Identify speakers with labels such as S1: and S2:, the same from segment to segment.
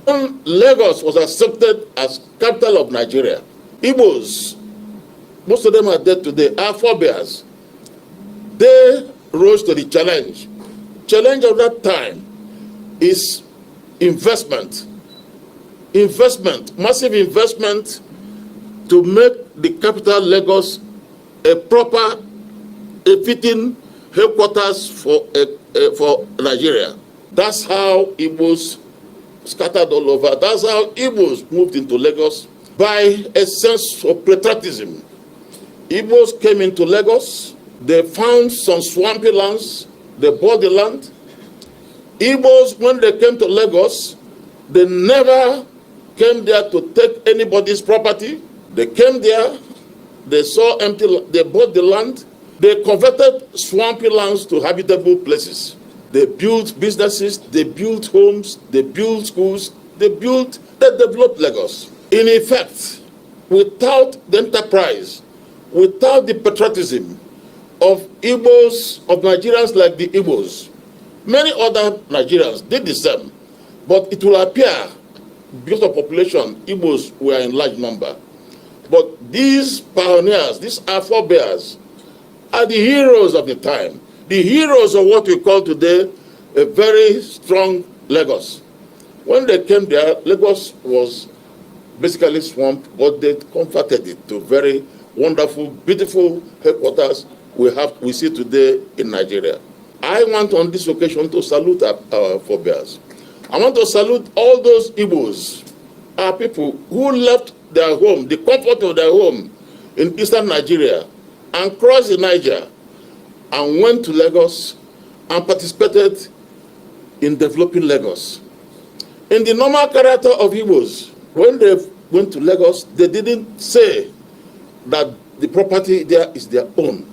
S1: When Lagos was accepted as capital of Nigeria, Igbos, most of them are dead today, our forebears, they rose to the challenge. Challenge of that time is investment, massive investment to make the capital Lagos a proper, a fitting headquarters for Nigeria. That's how Igbos scattered all over. That's how Igbos moved into Lagos by a sense of patriotism. Igbos came into Lagos, they found some swampy lands, they bought the land. Igbos, when they came to Lagos, they never came there to take anybody's property. They came there, they saw empty, they bought the land, they converted swampy lands to habitable places. They built businesses, they built homes, they built schools, they developed Lagos. In effect, without the enterprise, without the patriotism of Igbos, of Nigerians like the Igbos, many other Nigerians did the same. But it will appear, because of population, Igbos were in large number. But these pioneers, these our forebears, are the heroes of the time. The heroes of what we call today a very strong Lagos. When they came there, Lagos was basically swamp, but they converted it to very wonderful, beautiful headquarters we see today in Nigeria. I want on this occasion to salute our forebears. I want to salute all those Igbos, our people who left their home, the comfort of their home in eastern Nigeria, and crossed the Niger and went to Lagos and participated in developing Lagos. In the normal character of Igbos, when they went to Lagos, they didn't say that the property there is their own.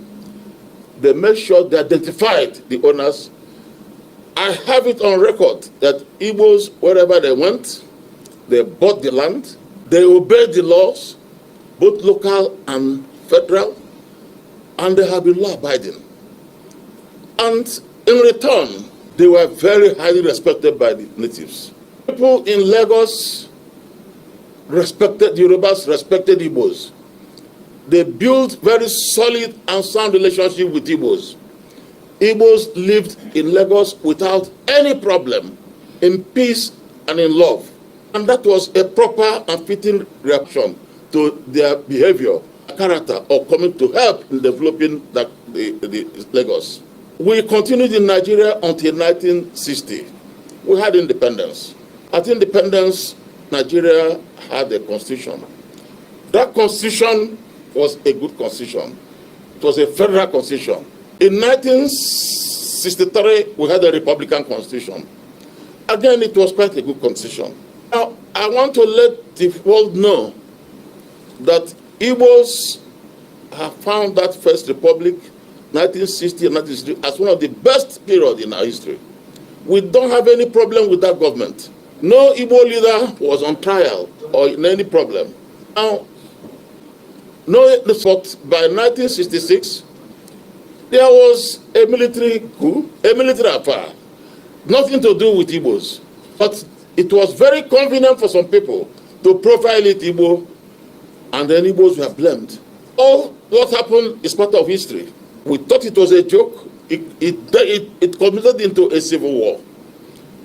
S1: They made sure they identified the owners. I have it on record that Igbos, wherever they went, they bought the land, they obeyed the laws, both local and federal, and they have been law-abiding. And in return, they were very highly respected by the natives. People in Lagos respected, the Yorubas respected Igbos. They built very solid and sound relationship with Igbos. Igbos lived in Lagos without any problem, in peace and in love. And that was a proper and fitting reaction to their behavior, character, or coming to help in developing the Lagos. We continued in Nigeria until 1960. We had independence. At independence, Nigeria had a constitution. That constitution was a good constitution. It was a federal constitution. In 1963, we had a Republican constitution. Again, it was quite a good constitution. Now, I want to let the world know that Igbos have found that first republic, 1960 and 1963, as one of the best periods in our history. We don't have any problem with that government. No Igbo leader was on trial or in any problem. Now, but by 1966, there was a military coup, a military affair, nothing to do with Igbos. But it was very convenient for some people to profile it Igbo, and then Igbos were blamed. All what happened is part of history. We thought it was a joke. It culminated into a civil war.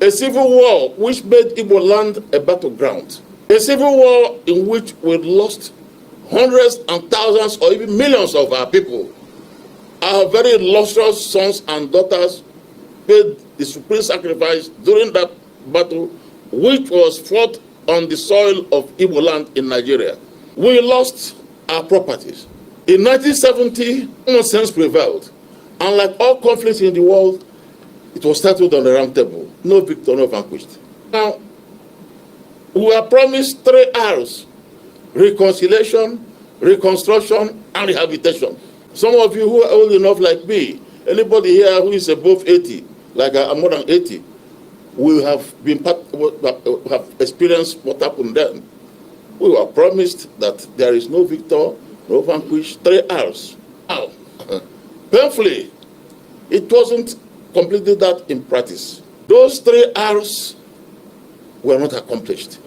S1: A civil war which made Igbo land a battleground. A civil war in which we lost hundreds and thousands or even millions of our people. Our very illustrious sons and daughters paid the supreme sacrifice during that battle, which was fought on the soil of Igbo land in Nigeria. We lost our properties. In 1970, common sense prevailed. And like all conflicts in the world, it was settled on the round table. No victor, no vanquished. Now, we were promised 3 R's: reconciliation, reconstruction, and rehabilitation. Some of you who are old enough like me, anybody here who is above 80, like I'm more than 80, will have experienced what happened then. We were promised that there is no victor, no vanquished, 3 R's. Now, painfully, it wasn't completely that in practice. Those 3 R's were not accomplished.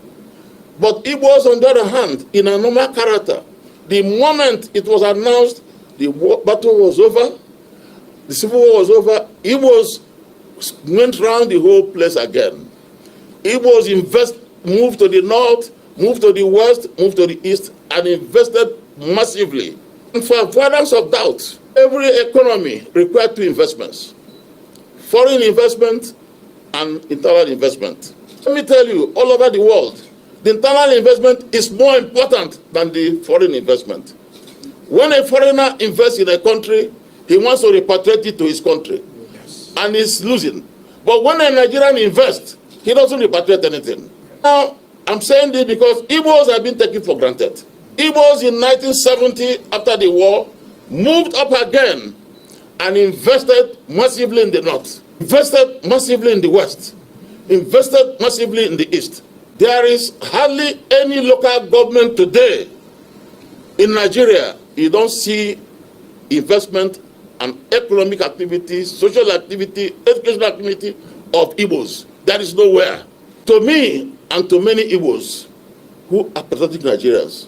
S1: But Igbos, on the other hand, in a normal character, the moment it was announced the battle was over, the civil war was over, Igbos went round the whole place again. Igbos moved to the north, moved to the west, moved to the east, and invested massively. And for avoidance of doubt, every economy required two investments: foreign investment and internal investment. Let me tell you, all over the world, the internal investment is more important than the foreign investment. When a foreigner invests in a country, he wants to repatriate it to his country, and he's losing. But when a Nigerian invests, he doesn't repatriate anything. Now, I'm saying this because Igbos have been taken for granted. Igbos in 1970, after the war, moved up again and invested massively in the north, invested massively in the west, invested massively in the east. There is hardly any local government today in Nigeria. You don't see investment and economic activity, social activity, educational activity of Igbos. That is nowhere. To me and to many Igbos who are patriotic Nigerians,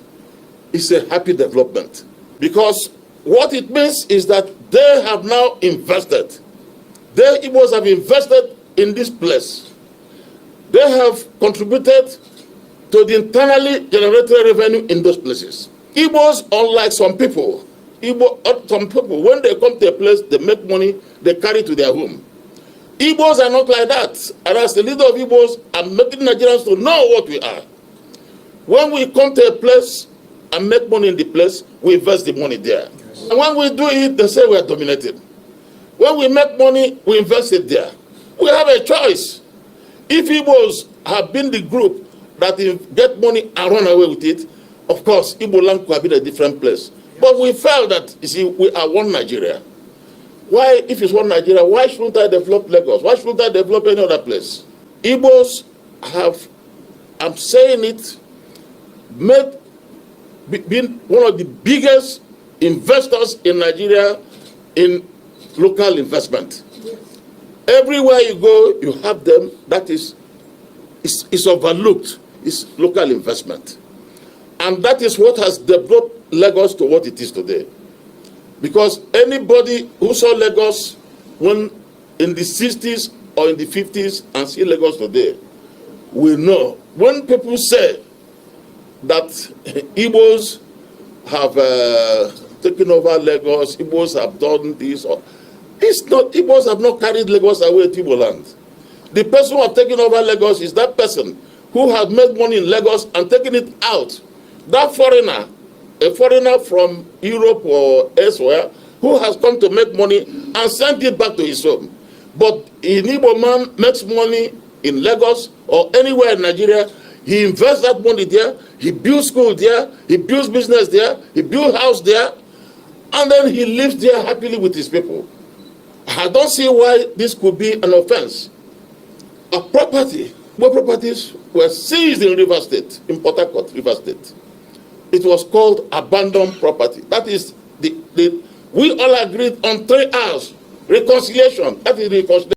S1: it's a happy development, because what it means is that they have now invested. The Igbos have invested in this place. They have contributed to the internally generated revenue in those places. Igbos, unlike some people, when they come to a place, they make money, they carry to their home. Igbos are not like that. And as the leader of Igbos, I'm making Nigerians to know what we are. When we come to a place and make money in the place, we invest the money there. Yes. And when we do it, they say we are dominated. When we make money, we invest it there. We have a choice. If Igbos have been the group that get money and run away with it, of course, Igbo land could have been a different place. Yes. But we felt that, you see, we are one Nigeria. Why, if it's one Nigeria, why shouldn't I develop Lagos? Why shouldn't I develop any other place? Igbos have, I'm saying it, been one of the biggest investors in Nigeria in local investment. Yes. Everywhere you go, you have them. That is overlooked. It's local investment. And that is what has developed Lagos to what it is today. Because anybody who saw Lagos when in the 60s or in the 50s and see Lagos today will know. When people say that Igbos have taken over Lagos, Igbos have done this, it's not. Igbos have not carried Lagos away to Igbo land. The person who has taken over Lagos is that person who has made money in Lagos and taken it out. That foreigner, a foreigner from Europe or elsewhere, who has come to make money and sent it back to his home. But an Igbo man makes money in Lagos or anywhere in Nigeria, he invests that money there, he builds school there, he builds business there, he builds house there, and then he lives there happily with his people. I don't see why this could be an offense. A property, where properties were seized in River State, in Port Harcourt, River State. It was called abandoned property. That is, we all agreed on 3 hours. Reconciliation. That is reconciliation.